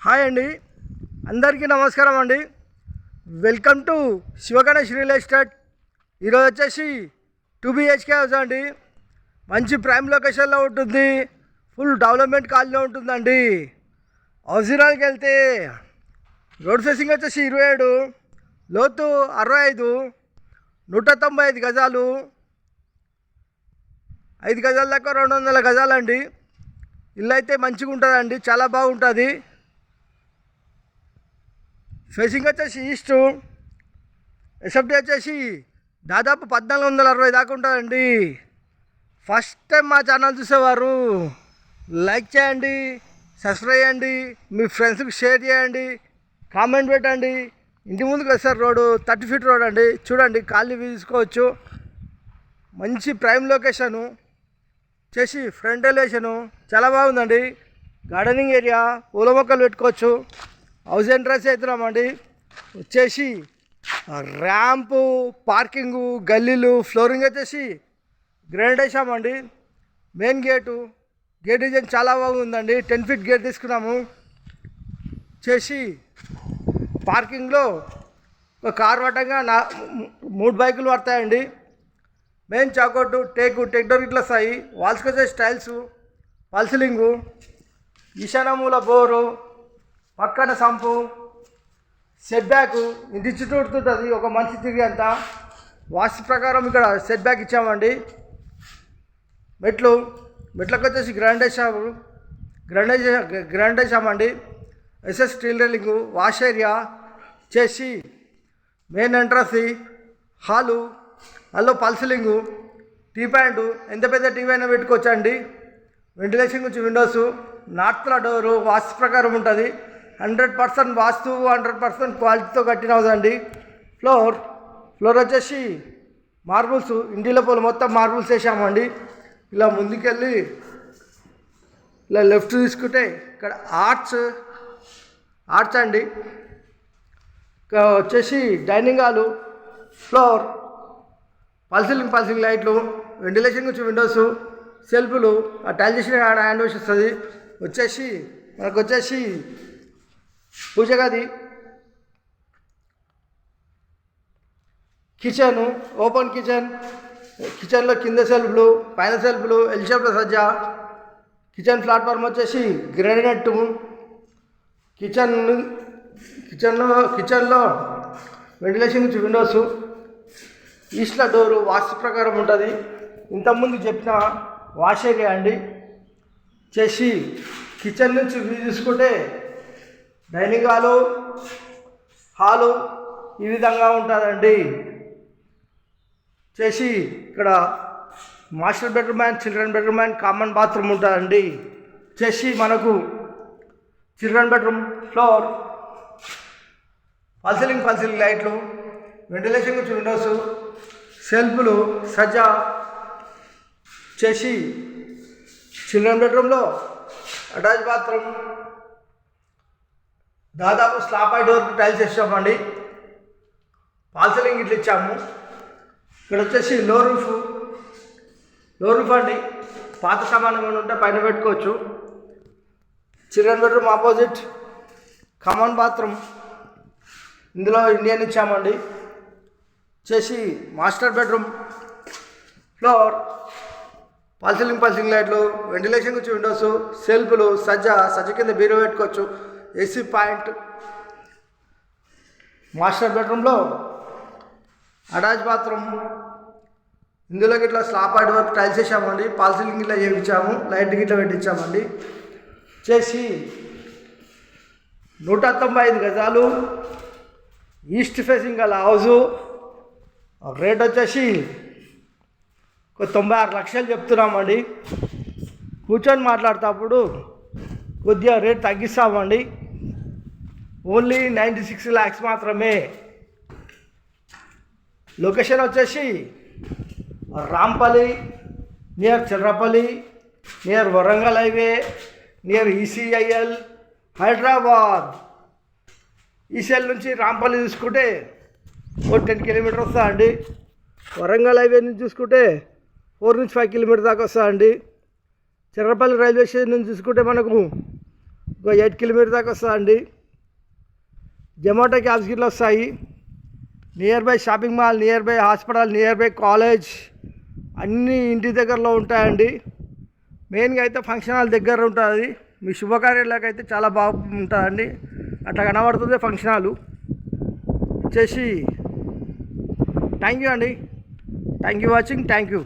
Hi అండి, అందరికీ నమస్కారం అండి. Welcome to Sivaganesh real estate. ఈరోజు వచ్చేసి 2 BHK హౌస్ అండి. మంచి ప్రైమ్ లొకేషన్లో ఉంటుంది, ఫుల్ డెవలప్మెంట్ కాలనీలో ఉంటుందండి. హౌజిరాల్కి వెళ్తే రోడ్ ఫేసింగ్ వచ్చేసి 27, లోతు 65, 195 గజాలు, 5 గజాల దాకా 200 గజాలండి. ఇల్లు అయితే మంచిగా ఉంటుందండి, చాలా బాగుంటుంది. ఫేసింగ్ వచ్చేసి ఈస్ట్, ఎస్ఎఫ్టీ వచ్చేసి దాదాపు 1460 దాకా ఉంటుందండి. ఫస్ట్ టైం మా ఛానల్ చూసేవారు లైక్ చేయండి, సబ్స్క్రైబ్ చేయండి, మీ ఫ్రెండ్స్కి షేర్ చేయండి, కామెంట్ పెట్టండి. ఇంటి ముందుకు వస్తారు, రోడ్డు 30 ఫీట్ రోడ్ అండి. చూడండి, ఖాళీ తీసుకోవచ్చు. మంచి ప్రైమ్ లొకేషను చేసి ఫ్రంట్ ఎలివేషను చాలా బాగుందండి. గార్డెనింగ్ ఏరియా, పూల మొక్కలు పెట్టుకోవచ్చు. హౌస్ ఎంట్రన్స్ అవుతున్నామండి. వచ్చేసి ర్యాంపు, పార్కింగు, గల్లీలు, ఫ్లోరింగ్ వచ్చేసి గ్రానైట్ వేసామండి. మెయిన్ గేట్ డిజైన్ చాలా బాగుందండి. 10 ఫీట్ గేట్ తీసుకున్నాము. చేసి పార్కింగ్లో ఒక కార్ పట్టంగా 3 బైకులు పడతాయండి. మెయిన్ చాకోటు టెక్ డోర్ ఇట్లా వస్తాయి. వాల్స్కి వచ్చేసి టైల్స్, పల్సిలింగు, ఈశాన్యమూల బోరు, పక్కన సంపు, సెట్ బ్యాక్ ఇంటి చుట్టూ ఉంటుంది, ఒక మనిషి తిరిగేంత. వాస్తు ప్రకారం ఇక్కడ సెట్ బ్యాక్ ఇచ్చామండి. మెట్లకు వచ్చేసి గ్రాండ్ వేసామండి. SS steel railing, wash area చేసి మెయిన్ ఎంట్రన్స్, హాల్లో పల్సిలింగు, టీ ప్యాంటు, ఎంత పెద్ద టీవీ అయినా పెట్టుకోవచ్చండి. వెంటిలేషన్ గురించి విండోసు, నార్త్ల డోరు వాస్తు ప్రకారం ఉంటుంది. 100% వాస్తు, 100% క్వాలిటీతో కట్టిన హౌస్ అండి. ఫ్లోర్ వచ్చేసి మార్బుల్స్, ఇంటి లోపల మొత్తం మార్బుల్స్ వేసామండి. ఇలా ముందుకెళ్ళి ఇలా లెఫ్ట్ తీసుకుంటే ఇక్కడ ఆర్చ్ అండి. ఇక్కడ వచ్చేసి డైనింగ్ హాలు, ఫ్లోర్, పల్సిలింగ్ లైట్లు, వెంటిలేషన్ గురించి విండోసు, సెల్ఫ్లు, ఆ టైల్ చేసిన హ్యాండ్ వాష్ వస్తుంది. మనకు వచ్చేసి పూజ గది, కిచెను, ఓపెన్ కిచెన్లో కింద సెల్ఫ్లు, పైన సెల్ఫ్లు, ఎల్ షేప్లో సజ్జా. కిచెన్ ప్లాట్ఫామ్ వచ్చేసి గ్రానైట్. కిచెన్లో వెంటిలేషన్ నుంచి విండోసు, ఈస్ట్ల డోరు వాస్తు ప్రకారం ఉంటుంది. ఇంతకుముందు చెప్పిన వాష్ ఏరియా అండి. చేసి కిచెన్ నుంచి వ్యూ చూసుకుంటే డైనింగ్ హాలు ఈ విధంగా ఉంటుందండి. చేసి ఇక్కడ master bedroom and children bedroom and common bathroom ఉంటుందండి. చేసి మనకు చిల్డ్రన్ బెడ్రూమ్, ఫ్లోర్, పల్సిలింగ్ లైట్లు, వెంటిలేషన్ గురించి విండోసు, సెల్ఫ్లు, సజ్జా. చేసి చిల్డ్రన్ బెడ్రూమ్లో అటాచ్ బాత్రూమ్, దాదాపు స్లాబ్ ఐ డోర్కి టైల్స్ వేసామండి. పాల్సిలింగ్ ఇట్లా ఇచ్చాము. ఇక్కడ వచ్చేసి లో రూఫ్ అండి. పాత సామాన్లు ఏమైనా ఉంటే పైన పెట్టుకోవచ్చు. Children bedroom opposite common bathroom, ఇందులో ఇండియన్ ఇచ్చామండి. చేసి మాస్టర్ బెడ్రూమ్, ఫ్లోర్, పల్సిలింగ్ లైట్లు, వెంటిలేషన్ గురించి విండోసు, సెల్ఫ్లు, సజ్జ కింద బీరో పెట్టుకోవచ్చు. AC point. మాస్టర్ బెడ్రూమ్లో అటాచ్ బాత్రూమ్, ఇందులోకి ఇట్లా స్లాబ్ ఐ వరకు టైల్స్ వేసామండి. పాల్సిలింగ్ ఇట్లా చేయించాము, లైట్ గిట్లా పెట్టించామండి. చేసి 195 గజాలు, ఈస్ట్ ఫేసింగ్ గల హౌజు. రేట్ వచ్చేసి 96 లక్షలు చెప్తున్నామండి. కూర్చొని మాట్లాడేటప్పుడు కొద్దిగా రేట్ తగ్గిస్తామండి. ఓన్లీ 96 lakhs మాత్రమే. లొకేషన్ వచ్చేసి Rampally, near Chirrapalli, near Warangal highway, near ECIL, Hyderabad. ECIL నుంచి రాంపల్లి చూసుకుంటే 10 కిలోమీటర్ వస్తా అండి. వరంగల్ హైవే నుంచి చూసుకుంటే 4 నుంచి 5 కిలోమీటర్ దాకా వస్తా అండి. చిర్రపల్లి రైల్వే స్టేషన్ నుంచి చూసుకుంటే మనకు ఇంకో 8 కిలోమీటర్ దాకా వస్తుందండి. జొమాటో క్యాబ్స్ గిట్ల వస్తాయి. Near by shopping mall, near by hospital, near by college అన్నీ ఇంటి దగ్గరలో ఉంటాయండి. మెయిన్గా అయితే ఫంక్షన్ హాల్ దగ్గర ఉంటుంది. మీ శుభకార్యాలకు అయితే చాలా బాగుంటుందండి. అట్లా కనబడుతుంది ఫంక్షన్ హాలు వచ్చేసి. థ్యాంక్ యూ అండి. Thank you watching. Thank you.